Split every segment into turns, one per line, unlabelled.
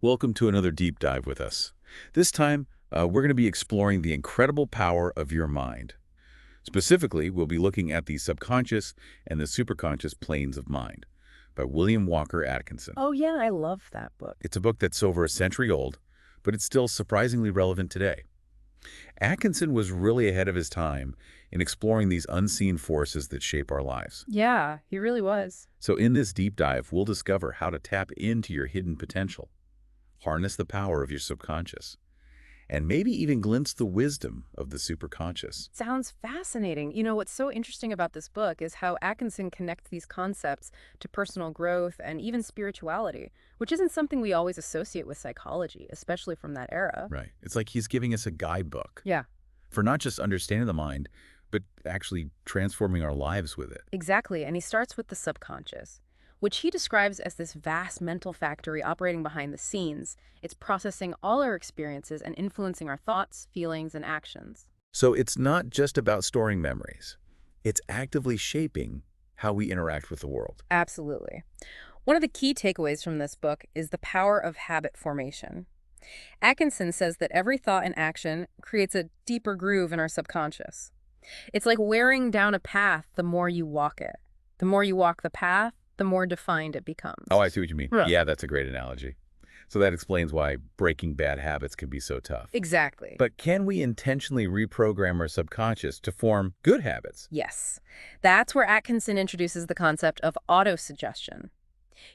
Welcome to another deep dive with us. This time, we're going to be exploring the incredible power of your mind. Specifically, we'll be looking at the subconscious and the superconscious planes of mind by William Walker Atkinson.
Oh, yeah, I love that book.
It's a book that's over a century old, but it's still surprisingly relevant today. Atkinson was really ahead of his time in exploring these unseen forces that shape our lives.
Yeah, he really was.
So in this deep dive, we'll discover how to tap into your hidden potential, harness the power of your subconscious, and maybe even glimpse the wisdom of the superconscious.
Sounds fascinating. You know, what's so interesting about this book is how Atkinson connects these concepts to personal growth and even spirituality, which isn't something we always associate with psychology, especially from that era.
Right. It's like he's giving us a guidebook
Yeah,
for not just understanding the mind, but actually transforming our lives with it.
exactly. And he starts with the subconscious, which he describes as this vast mental factory operating behind the scenes. It's processing all our experiences and influencing our thoughts, feelings, and actions.
So it's not just about storing memories. It's actively shaping how we interact with the world.
Absolutely. One of the key takeaways from this book is the power of habit formation. Atkinson says that every thought and action creates a deeper groove in our subconscious. It's like wearing down a path the more you walk it. The more you walk the path, the more defined it becomes.
Oh, I see what you mean.
Right.
Yeah, that's a great analogy. So that explains why breaking bad habits can be so tough.
Exactly.
But can we intentionally reprogram our subconscious to form good habits?
Yes, that's where Atkinson introduces the concept of autosuggestion.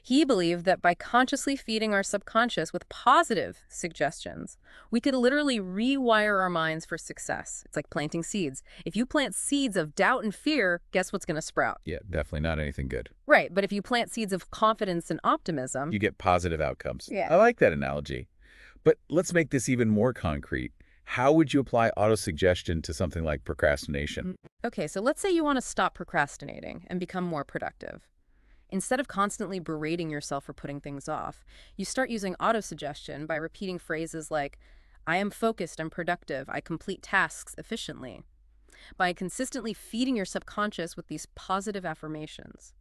He believed that by consciously feeding our subconscious with positive suggestions, we could literally rewire our minds for success. It's like planting seeds. If you plant seeds of doubt and fear, guess what's going to sprout?
Yeah, definitely not anything good.
Right, but if you plant seeds of confidence and optimism,
You get positive outcomes.
Yeah.
I like that analogy. But let's make this even more concrete. How would you apply autosuggestion to something like procrastination?
Okay, so let's say you want to stop procrastinating and become more productive. Instead of constantly berating yourself for putting things off, you start using autosuggestion by repeating phrases like, I am focused and productive, I complete tasks efficiently. By consistently feeding your subconscious with these positive affirmations,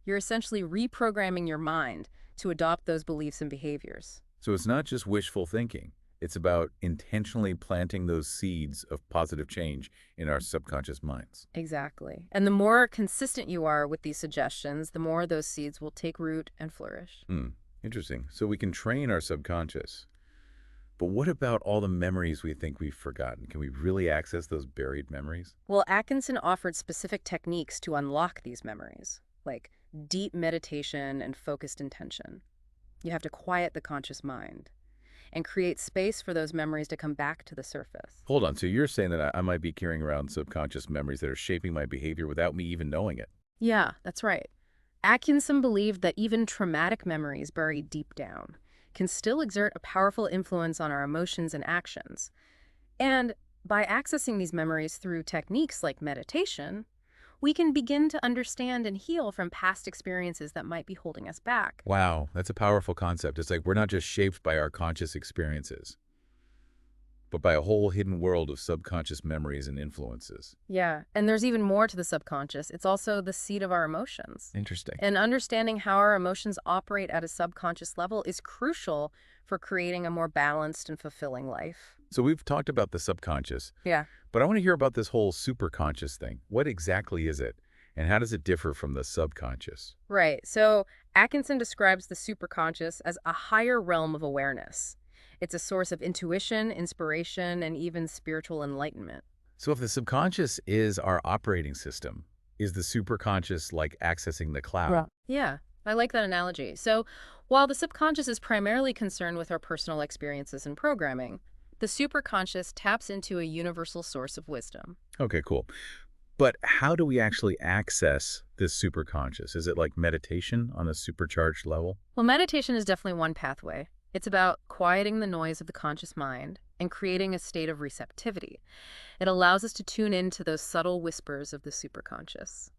you're essentially reprogramming your mind to adopt those beliefs and behaviors.
So it's not just wishful thinking. It's about intentionally planting those seeds of positive change in our subconscious minds.
Exactly. And the more consistent you are with these suggestions, the more those seeds will take root and flourish.
Interesting. So we can train our subconscious. But what about all the memories we think we've forgotten? Can we really access those buried memories?
Well, Atkinson offered specific techniques to unlock these memories, like deep meditation and focused intention. You have to quiet the conscious mind and create space for those memories to come back to the surface.
Hold on. So you're saying that I might be carrying around subconscious memories that are shaping my behavior without me even knowing it?
Yeah, that's right. Atkinson believed that even traumatic memories buried deep down can still exert a powerful influence on our emotions and actions. And by accessing these memories through techniques like meditation, we can begin to understand and heal from past experiences that might be holding us back.
Wow, that's a powerful concept. It's like we're not just shaped by our conscious experiences, but by a whole hidden world of subconscious memories and influences.
Yeah, and there's even more to the subconscious. It's also the seat of our emotions.
Interesting.
And understanding how our emotions operate at a subconscious level is crucial for creating a more balanced and fulfilling life.
So we've talked about the subconscious,
Yeah.
but I want to hear about this whole superconscious thing. What exactly is it, and how does it differ from the subconscious?
Right. So Atkinson describes the superconscious as a higher realm of awareness. It's a source of intuition, inspiration, and even spiritual enlightenment.
So if the subconscious is our operating system, is the superconscious like accessing the cloud?
Right. Yeah, I like that analogy. So while the subconscious is primarily concerned with our personal experiences and programming, the superconscious taps into a universal source of wisdom.
Okay, cool. But how do we actually access this superconscious? Is it like meditation on a supercharged level?
Well, meditation is definitely one pathway. It's about quieting the noise of the conscious mind and creating a state of receptivity. It allows us to tune into those subtle whispers of the superconscious.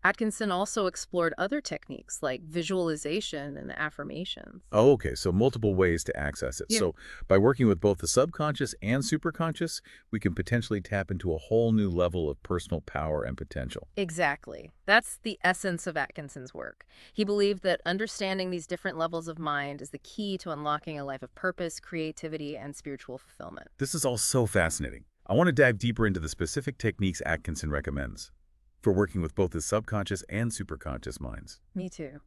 Atkinson also explored other techniques like visualization and affirmations.
Oh, okay, so multiple ways to access it.
Yeah.
So by working with both the subconscious and superconscious, we can potentially tap into a whole new level of personal power and potential.
Exactly. That's the essence of Atkinson's work. He believed that understanding these different levels of mind is the key to unlocking a life of purpose, creativity, and spiritual fulfillment.
This is all so fascinating. I want to dive deeper into the specific techniques Atkinson recommends for working with both the subconscious and superconscious minds.
Me too.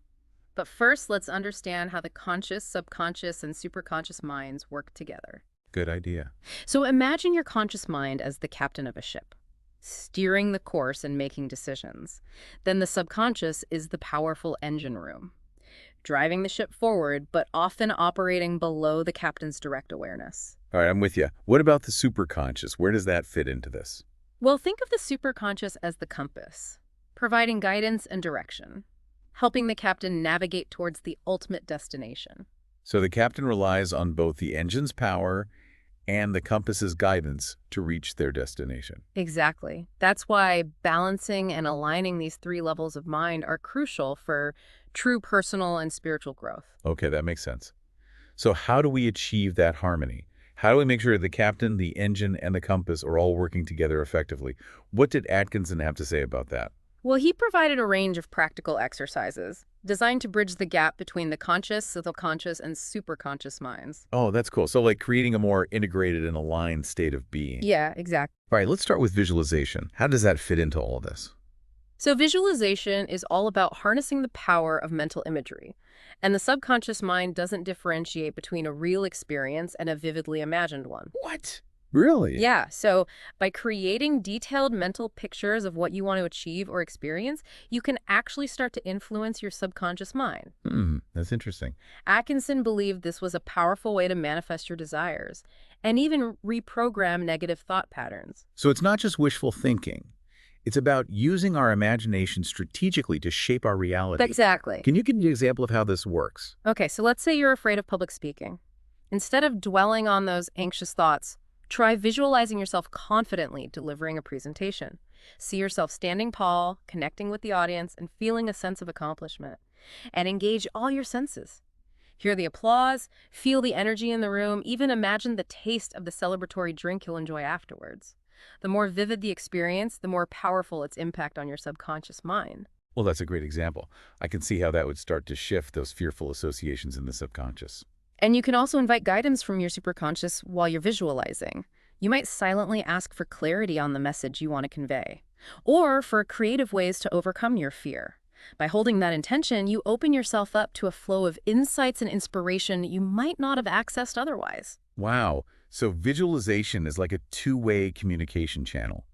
But first, let's understand how the conscious, subconscious, and superconscious minds work together.
Good idea.
So imagine your conscious mind as the captain of a ship, steering the course and making decisions. Then the subconscious is the powerful engine room, driving the ship forward, but often operating below the captain's direct awareness.
All right, I'm with you. What about the superconscious? Where does that fit into this?
Well, think of the superconscious as the compass, providing guidance and direction, helping the captain navigate towards the ultimate destination.
So the captain relies on both the engine's power and the compass's guidance to reach their destination.
Exactly. That's why balancing and aligning these three levels of mind are crucial for true personal and spiritual growth.
Okay, that makes sense. So how do we achieve that harmony? How do we make sure the captain, the engine, and the compass are all working together effectively? What did Atkinson have to say about that?
Well, he provided a range of practical exercises designed to bridge the gap between the conscious, subconscious, and superconscious minds.
Oh, that's cool. So like creating a more integrated and aligned state of being.
Yeah, exactly.
All right, let's start with visualization. How does that fit into all of this?
So visualization is all about harnessing the power of mental imagery. And the subconscious mind doesn't differentiate between a real experience and a vividly imagined one.
What? Really?
Yeah, so by creating detailed mental pictures of what you want to achieve or experience, you can actually start to influence your subconscious mind.
That's interesting.
Atkinson believed this was a powerful way to manifest your desires and even reprogram negative thought patterns.
So it's not just wishful thinking. It's about using our imagination strategically to shape our reality.
Exactly.
Can you give me an example of how this works?
Okay, so let's say you're afraid of public speaking. Instead of dwelling on those anxious thoughts, try visualizing yourself confidently delivering a presentation. See yourself standing tall, connecting with the audience, and feeling a sense of accomplishment. And engage all your senses. Hear the applause, feel the energy in the room, even imagine the taste of the celebratory drink you'll enjoy afterwards. The more vivid the experience, the more powerful its impact on your subconscious mind.
Well, that's a great example. I can see how that would start to shift those fearful associations in the subconscious.
And you can also invite guidance from your superconscious while you're visualizing. You might silently ask for clarity on the message you want to convey, or for creative ways to overcome your fear. By holding that intention, you open yourself up to a flow of insights and inspiration you might not have accessed otherwise.
Wow. So visualization is like a two-way communication channel.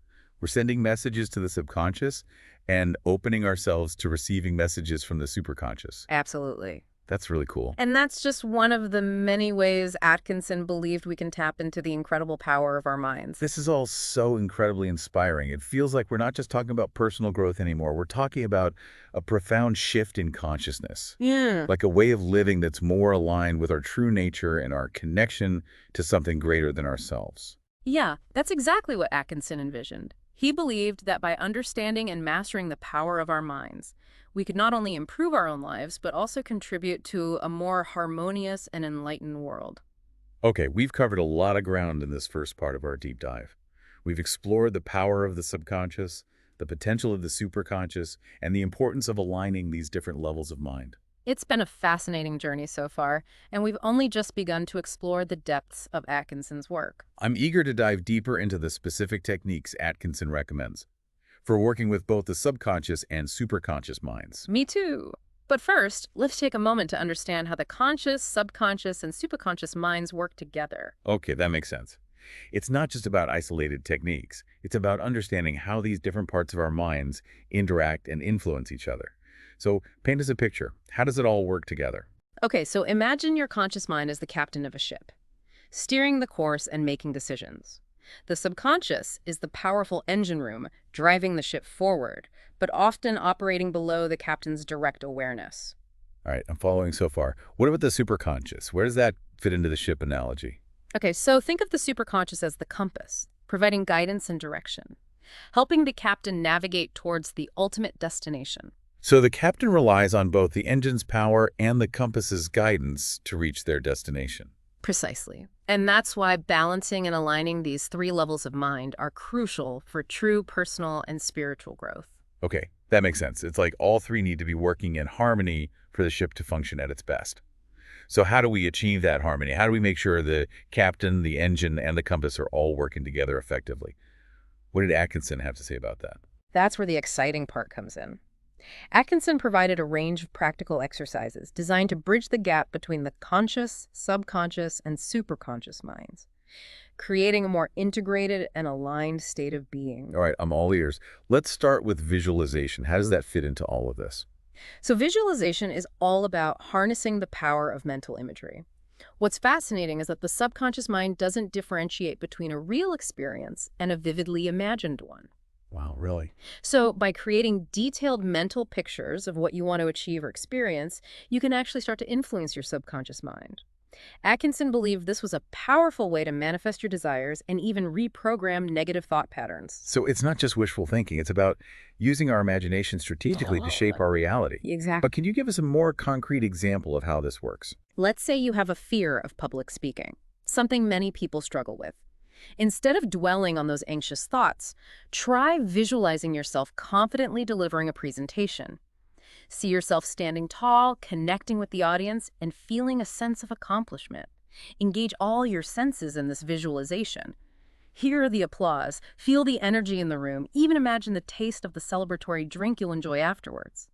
We're sending messages to the subconscious and opening ourselves to receiving messages from the superconscious.
Absolutely.
That's really cool.
And that's just one of the many ways Atkinson believed we can tap into the incredible power of our minds.
This is all so incredibly inspiring. It feels like we're not just talking about personal growth anymore. We're talking about a profound shift in consciousness,
Yeah.
like a way of living that's more aligned with our true nature and our connection to something greater than ourselves.
Yeah, that's exactly what Atkinson envisioned. He believed that by understanding and mastering the power of our minds, we could not only improve our own lives, but also contribute to a more harmonious and enlightened world.
Okay, we've covered a lot of ground in this first part of our deep dive. We've explored the power of the subconscious, the potential of the superconscious, and the importance of aligning these different levels of mind.
It's been a fascinating journey so far, and we've only just begun to explore the depths of Atkinson's work.
I'm eager to dive deeper into the specific techniques Atkinson recommends for working with both the subconscious and superconscious minds.
Me too. But first, let's take a moment to understand how the conscious, subconscious, and superconscious minds work together.
Okay, that makes sense. It's not just about isolated techniques. It's about understanding how these different parts of our minds interact and influence each other. So paint us a picture. How does it all work together?
Okay, so imagine your conscious mind as the captain of a ship, steering the course and making decisions. The subconscious is the powerful engine room driving the ship forward, but often operating below the captain's direct awareness.
All right, I'm following so far. What about the superconscious? Where does that fit into the ship analogy?
Okay, so think of the superconscious as the compass, providing guidance and direction. helping the captain navigate towards the ultimate destination.
So the captain relies on both the engine's power and the compass's guidance to reach their destination.
Precisely. And that's why balancing and aligning these three levels of mind are crucial for true personal and spiritual growth.
Okay, that makes sense. It's like all three need to be working in harmony for the ship to function at its best. So how do we achieve that harmony? How do we make sure the captain, the engine, and the compass are all working together effectively? What did Atkinson have to say about that?
That's where the exciting part comes in. Atkinson provided a range of practical exercises designed to bridge the gap between the conscious, subconscious, and superconscious minds, creating a more integrated and aligned state of being.
All right, I'm all ears. Let's start with visualization. How does that fit into all of this?
So visualization is all about harnessing the power of mental imagery. What's fascinating is that the subconscious mind doesn't differentiate between a real experience and a vividly imagined one.
Wow, really?
So by creating detailed mental pictures of what you want to achieve or experience, you can actually start to influence your subconscious mind. Atkinson believed this was a powerful way to manifest your desires and even reprogram negative thought patterns.
So it's not just wishful thinking. It's about using our imagination strategically to shape our reality.
Exactly.
But can you give us a more concrete example of how this works?
Let's say you have a fear of public speaking, something many people struggle with. Instead of dwelling on those anxious thoughts, try visualizing yourself confidently delivering a presentation. See yourself standing tall, connecting with the audience, and feeling a sense of accomplishment. Engage all your senses in this visualization. Hear the applause, feel the energy in the room, even imagine the taste of the celebratory drink you'll enjoy afterwards.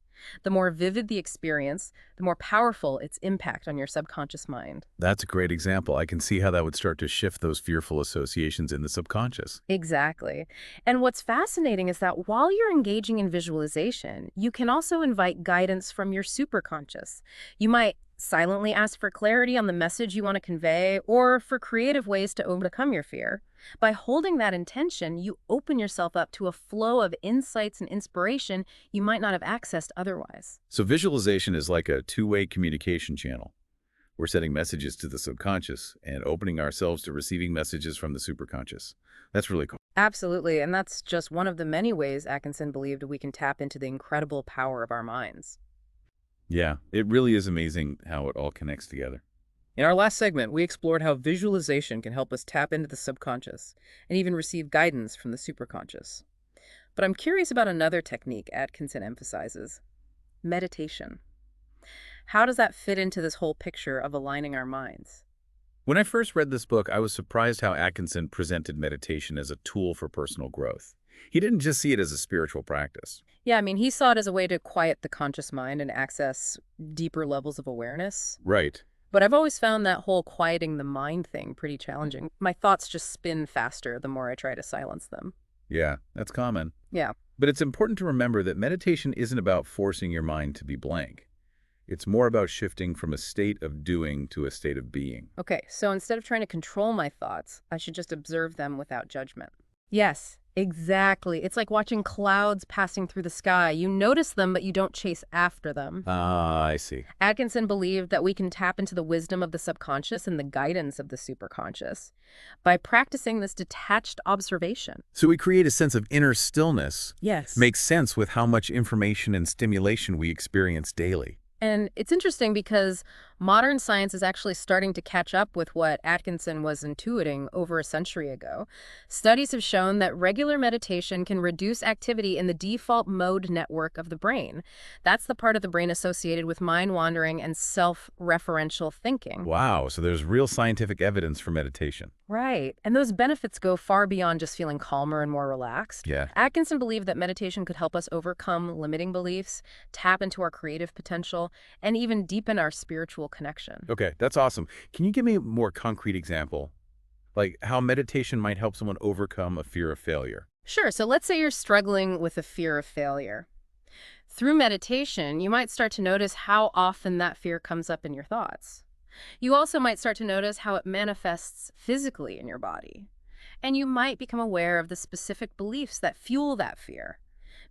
The more vivid the experience, the more powerful its impact on your subconscious mind.
That's a great example. I can see how that would start to shift those fearful associations in the subconscious.
Exactly. And what's fascinating is that while you're engaging in visualization, you can also invite guidance from your superconscious. You might silently ask for clarity on the message you want to convey or for creative ways to overcome your fear. By holding that intention, you open yourself up to a flow of insights and inspiration you might not have accessed otherwise.
So visualization is like a two-way communication channel. We're sending messages to the subconscious and opening ourselves to receiving messages from the superconscious. That's really cool.
Absolutely, and that's just one of the many ways Atkinson believed we can tap into the incredible power of our minds.
Yeah, it really is amazing how it all connects together.
In our last segment, we explored how visualization can help us tap into the subconscious and even receive guidance from the superconscious. But I'm curious about another technique Atkinson emphasizes: meditation. How does that fit into this whole picture of aligning our minds?
When I first read this book, I was surprised how Atkinson presented meditation as a tool for personal growth. He didn't just see it as a spiritual practice.
Yeah, I mean, he saw it as a way to quiet the conscious mind and access deeper levels of awareness.
Right.
But I've always found that whole quieting the mind thing pretty challenging. My thoughts just spin faster the more I try to silence them.
Yeah, that's common.
Yeah.
But it's important to remember that meditation isn't about forcing your mind to be blank. It's more about shifting from a state of doing to a state of being.
Okay, so instead of trying to control my thoughts, I should just observe them without judgment. Yes, exactly. It's like watching clouds passing through the sky. You notice them, but you don't chase after them.
Ah, I see.
Atkinson believed that we can tap into the wisdom of the subconscious and the guidance of the superconscious by practicing this detached observation.
So we create a sense of inner stillness.
Yes.
Makes sense with how much information and stimulation we experience daily.
And it's interesting because modern science is actually starting to catch up with what Atkinson was intuiting over a century ago. Studies have shown that regular meditation can reduce activity in the default mode network of the brain. That's the part of the brain associated with mind wandering and self-referential thinking.
Wow, so there's real scientific evidence for meditation.
Right. And those benefits go far beyond just feeling calmer and more relaxed.
Yeah.
Atkinson believed that meditation could help us overcome limiting beliefs, tap into our creative potential, and even deepen our spiritual connection.
Okay, that's awesome. Can you give me a more concrete example? Like how meditation might help someone overcome a fear of failure?
Sure. So let's say you're struggling with a fear of failure. Through meditation, you might start to notice how often that fear comes up in your thoughts. You also might start to notice how it manifests physically in your body. And you might become aware of the specific beliefs that fuel that fear.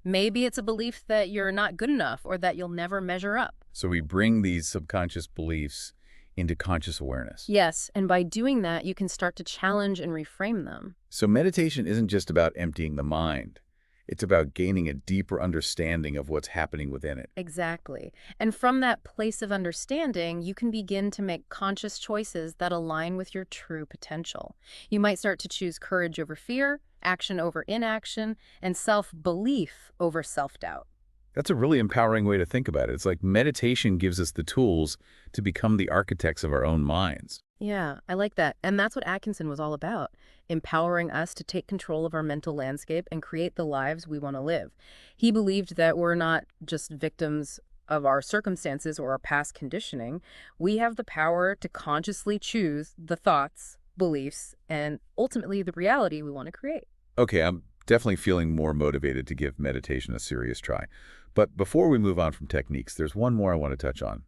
Maybe it's a belief that you're not good enough or that you'll never measure up.
So we bring these subconscious beliefs into conscious awareness.
Yes, and by doing that, you can start to challenge and reframe them.
So meditation isn't just about emptying the mind. It's about gaining a deeper understanding of what's happening within it.
Exactly. And from that place of understanding, you can begin to make conscious choices that align with your true potential. You might start to choose courage over fear, action over inaction, and self-belief over self-doubt.
That's a really empowering way to think about it. It's like meditation gives us the tools to become the architects of our own minds.
Yeah, I like that. And that's what Atkinson was all about, empowering us to take control of our mental landscape and create the lives we want to live. He believed that we're not just victims of our circumstances or our past conditioning. We have the power to consciously choose the thoughts, beliefs, and ultimately the reality we want to create.
Okay, I'm definitely feeling more motivated to give meditation a serious try. But before we move on from techniques, there's one more I want to touch on.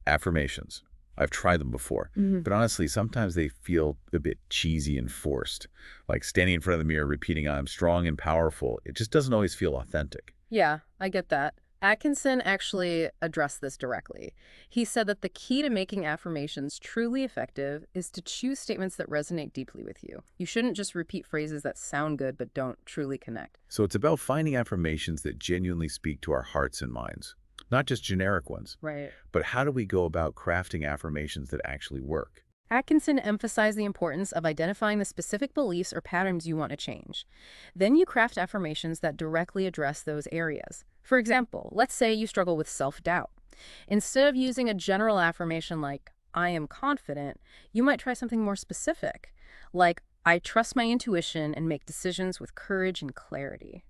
Affirmations. I've tried them before, but honestly, sometimes they feel a bit cheesy and forced. Like standing in front of the mirror repeating, I'm strong and powerful. It just doesn't always feel authentic.
Yeah, I get that. Atkinson actually addressed this directly. He said that the key to making affirmations truly effective is to choose statements that resonate deeply with you. You shouldn't just repeat phrases that sound good but don't truly connect.
So it's about finding affirmations that genuinely speak to our hearts and minds, not just generic ones.
Right.
But how do we go about crafting affirmations that actually work?
Atkinson emphasized the importance of identifying the specific beliefs or patterns you want to change. Then you craft affirmations that directly address those areas. For example, let's say you struggle with self-doubt. Instead of using a general affirmation like, I am confident, you might try something more specific, like, I trust my intuition and make decisions with courage and clarity.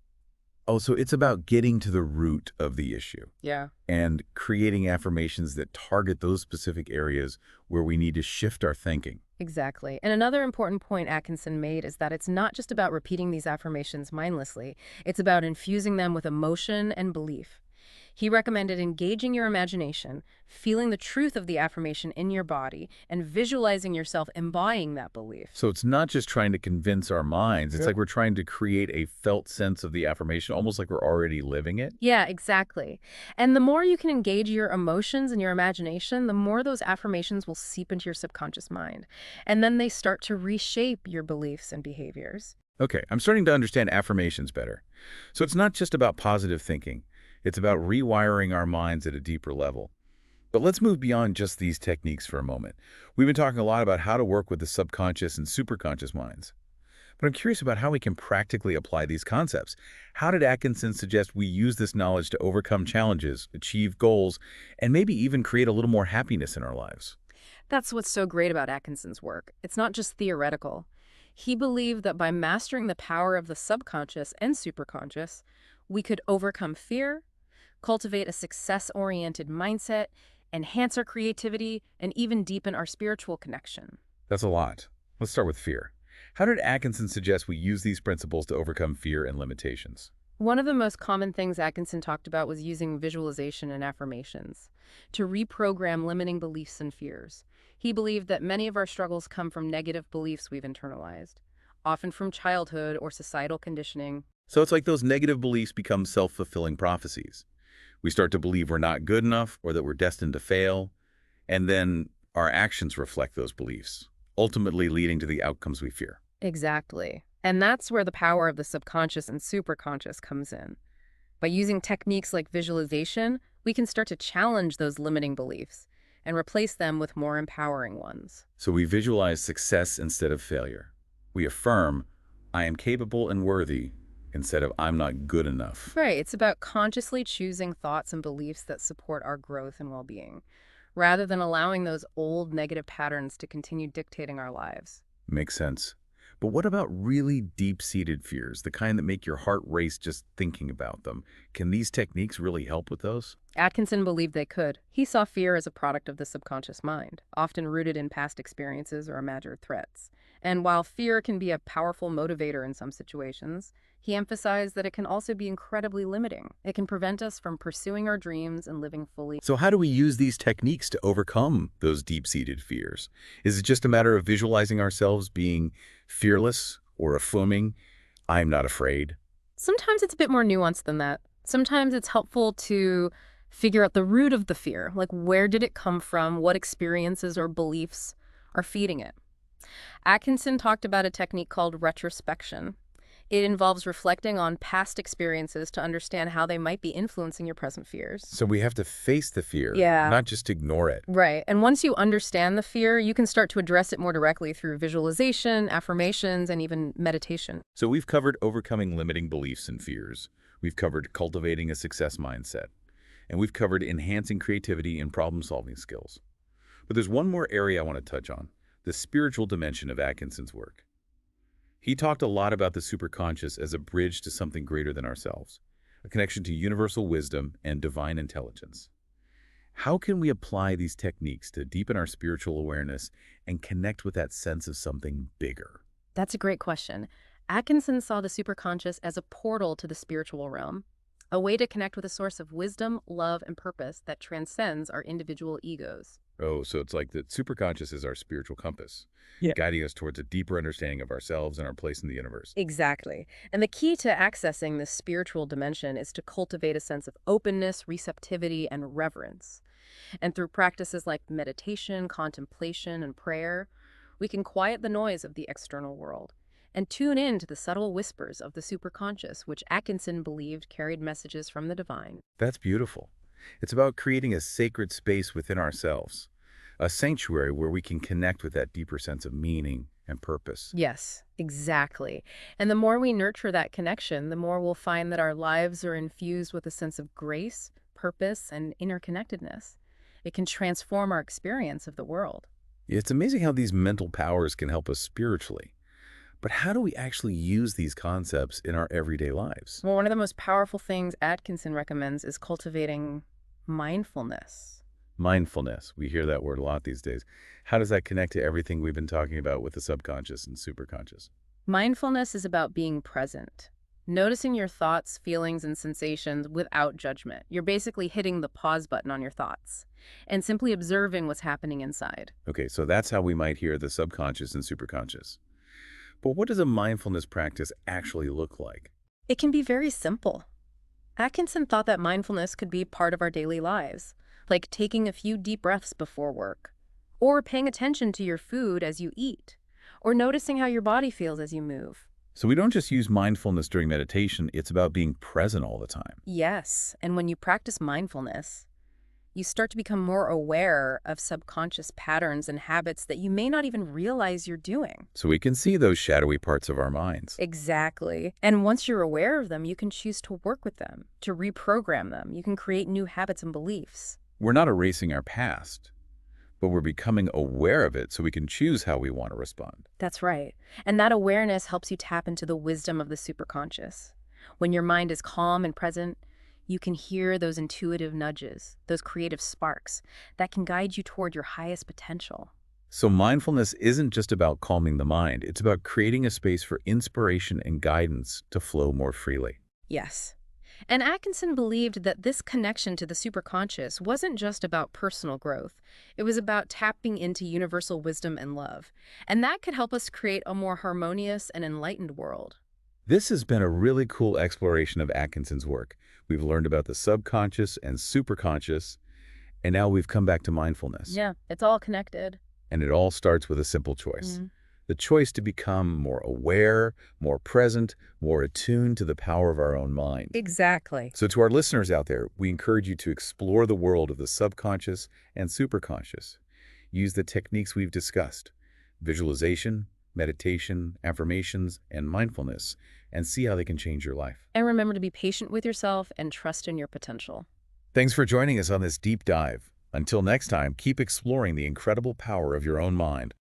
Oh, so it's about getting to the root of the issue
Yeah.
and creating affirmations that target those specific areas where we need to shift our thinking.
Exactly. And another important point Atkinson made is that it's not just about repeating these affirmations mindlessly, it's about infusing them with emotion and belief. He recommended engaging your imagination, feeling the truth of the affirmation in your body, and visualizing yourself embodying that belief.
So it's not just trying to convince our minds. It's
Yep.
like we're trying to create a felt sense of the affirmation, almost like we're already living it.
Yeah, exactly. And the more you can engage your emotions and your imagination, the more those affirmations will seep into your subconscious mind. And then they start to reshape your beliefs and behaviors.
Okay, I'm starting to understand affirmations better. So it's not just about positive thinking. It's about rewiring our minds at a deeper level. But let's move beyond just these techniques for a moment. We've been talking a lot about how to work with the subconscious and superconscious minds. But I'm curious about how we can practically apply these concepts. How did Atkinson suggest we use this knowledge to overcome challenges, achieve goals, and maybe even create a little more happiness in our lives?
That's what's so great about Atkinson's work. It's not just theoretical. He believed that by mastering the power of the subconscious and superconscious, we could overcome fear, cultivate a success-oriented mindset, enhance our creativity, and even deepen our spiritual connection.
That's a lot. Let's start with fear. How did Atkinson suggest we use these principles to overcome fear and limitations?
One of the most common things Atkinson talked about was using visualization and affirmations to reprogram limiting beliefs and fears. He believed that many of our struggles come from negative beliefs we've internalized, often from childhood or societal conditioning.
So it's like those negative beliefs become self-fulfilling prophecies. We start to believe we're not good enough or that we're destined to fail, and then our actions reflect those beliefs, ultimately leading to the outcomes we fear.
Exactly. And that's where the power of the subconscious and superconscious comes in. By using techniques like visualization, we can start to challenge those limiting beliefs and replace them with more empowering ones.
So we visualize success instead of failure. We affirm, I am capable and worthy, instead of I'm not good enough.
Right. It's about consciously choosing thoughts and beliefs that support our growth and well-being, rather than allowing those old negative patterns to continue dictating our lives.
Makes sense. But what about really deep-seated fears, the kind that make your heart race just thinking about them? Can these techniques really help with those?
Atkinson believed they could. He saw fear as a product of the subconscious mind, often rooted in past experiences or imagined threats. And while fear can be a powerful motivator in some situations, he emphasized that it can also be incredibly limiting. It can prevent us from pursuing our dreams and living fully.
So how do we use these techniques to overcome those deep-seated fears? Is it just a matter of visualizing ourselves being fearless or affirming, I'm not afraid?
Sometimes it's a bit more nuanced than that. Sometimes it's helpful to Figure out the root of the fear, like where did it come from, what experiences or beliefs are feeding it. Atkinson talked about a technique called retrospection. It involves reflecting on past experiences to understand how they might be influencing your present fears.
So we have to face the fear,
Yeah,
not just ignore it.
right. And once you understand the fear, you can start to address it more directly through visualization, affirmations, and even meditation.
So we've covered overcoming limiting beliefs and fears. We've covered cultivating a success mindset. And we've covered enhancing creativity and problem-solving skills. But there's one more area I want to touch on, the spiritual dimension of Atkinson's work. He talked a lot about the superconscious as a bridge to something greater than ourselves, a connection to universal wisdom and divine intelligence. How can we apply these techniques to deepen our spiritual awareness and connect with that sense of something bigger?
That's a great question. Atkinson saw the superconscious as a portal to the spiritual realm, a way to connect with a source of wisdom, love, and purpose that transcends our individual egos.
Oh, so it's like the superconscious is our spiritual compass,
Yeah.
guiding us towards a deeper understanding of ourselves and our place in the universe.
Exactly. And the key to accessing this spiritual dimension is to cultivate a sense of openness, receptivity, and reverence. And through practices like meditation, contemplation, and prayer, we can quiet the noise of the external world and tune in to the subtle whispers of the superconscious, which Atkinson believed carried messages from the divine.
That's beautiful. It's about creating a sacred space within ourselves, a sanctuary where we can connect with that deeper sense of meaning and purpose.
Yes, exactly. And the more we nurture that connection, the more we'll find that our lives are infused with a sense of grace, purpose, and interconnectedness. It can transform our experience of the world.
It's amazing how these mental powers can help us spiritually. But how do we actually use these concepts in our everyday lives?
Well, one of the most powerful things Atkinson recommends is cultivating mindfulness.
Mindfulness. We hear that word a lot these days. How does that connect to everything we've been talking about with the subconscious and superconscious?
Mindfulness is about being present, noticing your thoughts, feelings, and sensations without judgment. You're basically hitting the pause button on your thoughts and simply observing what's happening inside.
Okay, so that's how we might hear the subconscious and superconscious. But what does a mindfulness practice actually look like?
It can be very simple. Atkinson thought that mindfulness could be part of our daily lives, like taking a few deep breaths before work, or paying attention to your food as you eat, or noticing how your body feels as you move.
So we don't just use mindfulness during meditation, it's about being present all the time.
Yes, and when you practice mindfulness, you start to become more aware of subconscious patterns and habits that you may not even realize you're doing.
So we can see those shadowy parts of our minds.
Exactly. And once you're aware of them, you can choose to work with them, to reprogram them. You can create new habits and beliefs.
We're not erasing our past, but we're becoming aware of it so we can choose how we want to respond.
That's right. And that awareness helps you tap into the wisdom of the superconscious. When your mind is calm and present, you can hear those intuitive nudges, those creative sparks that can guide you toward your highest potential.
So mindfulness isn't just about calming the mind, it's about creating a space for inspiration and guidance to flow more freely.
Yes. And Atkinson believed that this connection to the superconscious wasn't just about personal growth. It was about tapping into universal wisdom and love. And that could help us create a more harmonious and enlightened world.
This has been a really cool exploration of Atkinson's work. We've learned about the subconscious and superconscious, and now we've come back to mindfulness.
Yeah, it's all connected.
And it all starts with a simple choice.
Mhm.
The choice to become more aware, more present, more attuned to the power of our own mind.
Exactly.
So to our listeners out there, we encourage you to explore the world of the subconscious and superconscious. Use the techniques we've discussed, visualization, meditation, affirmations, and mindfulness, and see how they can change your life.
And remember to be patient with yourself and trust in your potential.
Thanks for joining us on this deep dive. Until next time, keep exploring the incredible power of your own mind.